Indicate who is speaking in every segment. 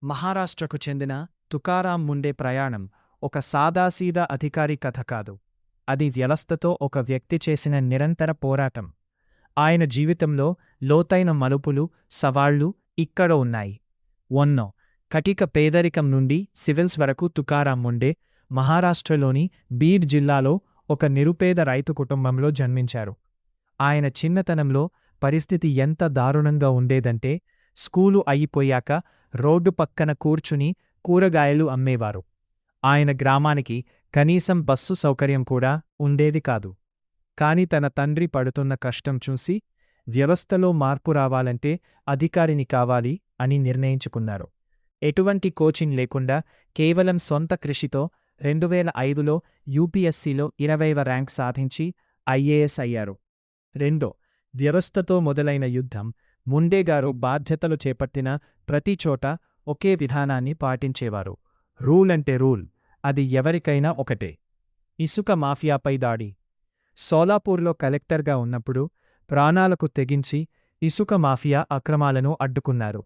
Speaker 1: మహారాష్ట్రకు చెందిన తుకారాం ముండే ప్రయాణం ఒక సాదాసీదా అధికారి కథ కాదు. అది వ్యవస్థతో ఒక వ్యక్తి చేసిన నిరంతర పోరాటం. ఆయన జీవితంలో లోతైన మలుపులు, సవాళ్లు ఇక్కడ ఉన్నాయి. ఒన్నో కటిక పేదరికం నుండి సివిల్స్ వరకు తుకారాం ముండే మహారాష్ట్రలోని బీడ్ జిల్లాలో ఒక నిరుపేద రైతు కుటుంబంలో జన్మించారు. ఆయన చిన్నతనంలో పరిస్థితి ఎంత దారుణంగా ఉండేదంటే స్కూలు అయిపోయాక రోడ్డు పక్కన కూర్చుని కూరగాయలు అమ్మేవారు. ఆయన గ్రామానికి కనీసం బస్సు సౌకర్యం కూడా ఉండేది కాదు. కాని తన తండ్రి పడుతున్న కష్టం చూసి వ్యవస్థలో మార్పు రావాలంటే అధికారిని కావాలి అని నిర్ణయించుకున్నారు. ఎటువంటి కోచింగ్ లేకుండా కేవలం సొంత కృషితో 2005లో యూపీఎస్సీలో 20వ ర్యాంక్ సాధించి ఐఏఎస్ అయ్యారు. వ్యవస్థతో మొదలైన యుద్ధం. ముండేగారు బాధ్యతలు చేపట్టిన ప్రతి చోట ఒకే విధానాన్ని పాటించేవారు. రూల్ అంటే రూల్, అది ఎవరికైనా ఒకటే. ఇసుక మాఫియాపై దాడి. సోలాపూర్లో కలెక్టర్గా ఉన్నప్పుడు ప్రాణాలకు తెగించి ఇసుక మాఫియా అక్రమాలను అడ్డుకున్నారు.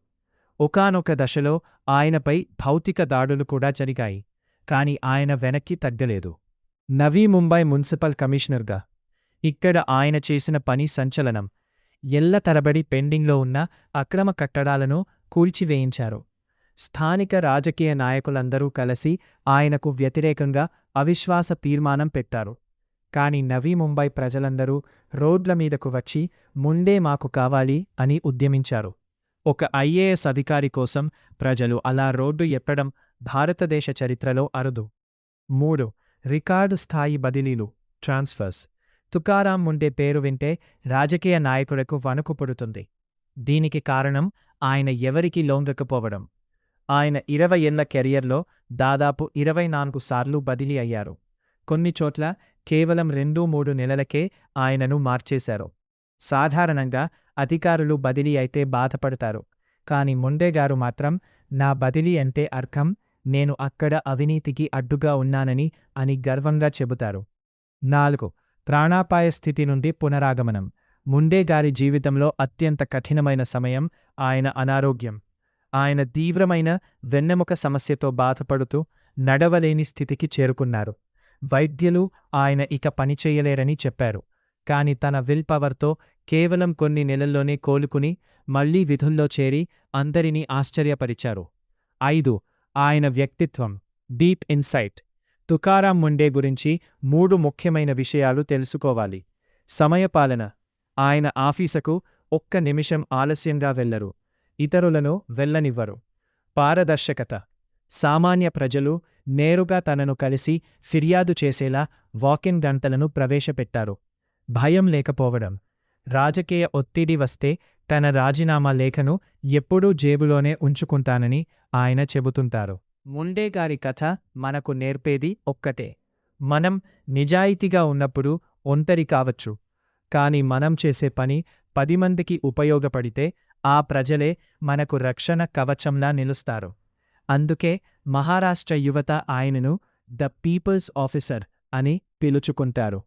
Speaker 1: ఒకానొక దశలో ఆయనపై భౌతిక దాడులు కూడా జరిగాయి. కాని ఆయన వెనక్కి తగ్గలేదు. నవీ ముంబై మున్సిపల్ కమిషనర్గా ఇక్కడ ఆయన చేసిన పని సంచలనం. ఏళ్ల తరబడి పెండింగ్లో ఉన్న అక్రమ కట్టడాలను కూల్చివేయించారు. స్థానిక రాజకీయ నాయకులందరూ కలిసి ఆయనకు వ్యతిరేకంగా అవిశ్వాస తీర్మానం పెట్టారు. కాని నవీ ముంబై ప్రజలందరూ రోడ్ల మీదకు వచ్చి ముండే మాకు కావాలి అని ఉద్యమించారు. ఒక ఐఏఎస్ అధికారి కోసం ప్రజలు అలా రోడ్డు ఎక్కడం భారతదేశ చరిత్రలో అరుదు. రికార్డు స్థాయి బదిలీలు, ట్రాన్స్ఫర్స్. తుకారాం ముండే పేరు వింటే రాజకీయ నాయకులకు వణుకు పుడుతుంది. దీనికి కారణం ఆయన ఎవరికీ లొంగకపోవడం. ఆయన 20 ఏళ్ల కెరియర్లో దాదాపు 24 సార్లు బదిలీ అయ్యారు. కొన్ని చోట్ల కేవలం 2-3 నెలలకే ఆయనను మార్చేశారు. సాధారణంగా అధికారులు బదిలీ అయితే బాధపడతారు. కాని ముండేగారు మాత్రం నా బదిలీ అంటే అర్థం నేను అక్కడ అవినీతికి అడ్డుగా ఉన్నానని అని గర్వంగా చెబుతారు. 4 ప్రాణాపాయ స్థితి నుండి పునరాగమనం. ముండేగారి జీవితంలో అత్యంత కఠినమైన సమయం ఆయన అనారోగ్యం. ఆయన తీవ్రమైన వెన్నెముక సమస్యతో బాధపడుతూ నడవలేని స్థితికి చేరుకున్నారు. వైద్యులు ఆయన ఇక పనిచేయలేరని చెప్పారు. కాని తన విల్ పవర్తో కేవలం కొన్ని నెలల్లోనే కోలుకుని మళ్లీ విధుల్లో చేరి అందరినీ ఆశ్చర్యపరిచారు. 5 ఆయన వ్యక్తిత్వం, డీప్ ఇన్సైట్. తుకారాం ముండే గురించి 3 ముఖ్యమైన విషయాలు తెలుసుకోవాలి. సమయపాలన. ఆయన ఆఫీసుకు ఒక్క నిమిషం ఆలస్యంగా వెళ్లరు. ఇతరులను వెళ్లనివ్వరు. పారదర్శకత. సామాన్య ప్రజలు నేరుగా తనను కలిసి ఫిర్యాదు చేసేలా వాకిన్ గంటలను ప్రవేశపెట్టారు. భయం లేకపోవడం. రాజకీయ ఒత్తిడి వస్తే తన రాజీనామా లేఖను ఎప్పుడూ జేబులోనే ఉంచుకుంటానని ఆయన చెబుతుంటారు. ముండేగారి కథ మనకు నేర్పేది ఒక్కటే. మనం నిజాయితీగా ఉన్నప్పుడు ఒంటరి కావచ్చు. కాని మనం చేసే పని 10 మందికి ఉపయోగపడితే ఆ ప్రజలే మనకు రక్షణ కవచంలా నిలుస్తారు. అందుకే మహారాష్ట్ర యువత ఆయనను ద పీపుల్స్ ఆఫీసర్ అని పిలుచుకుంటారు.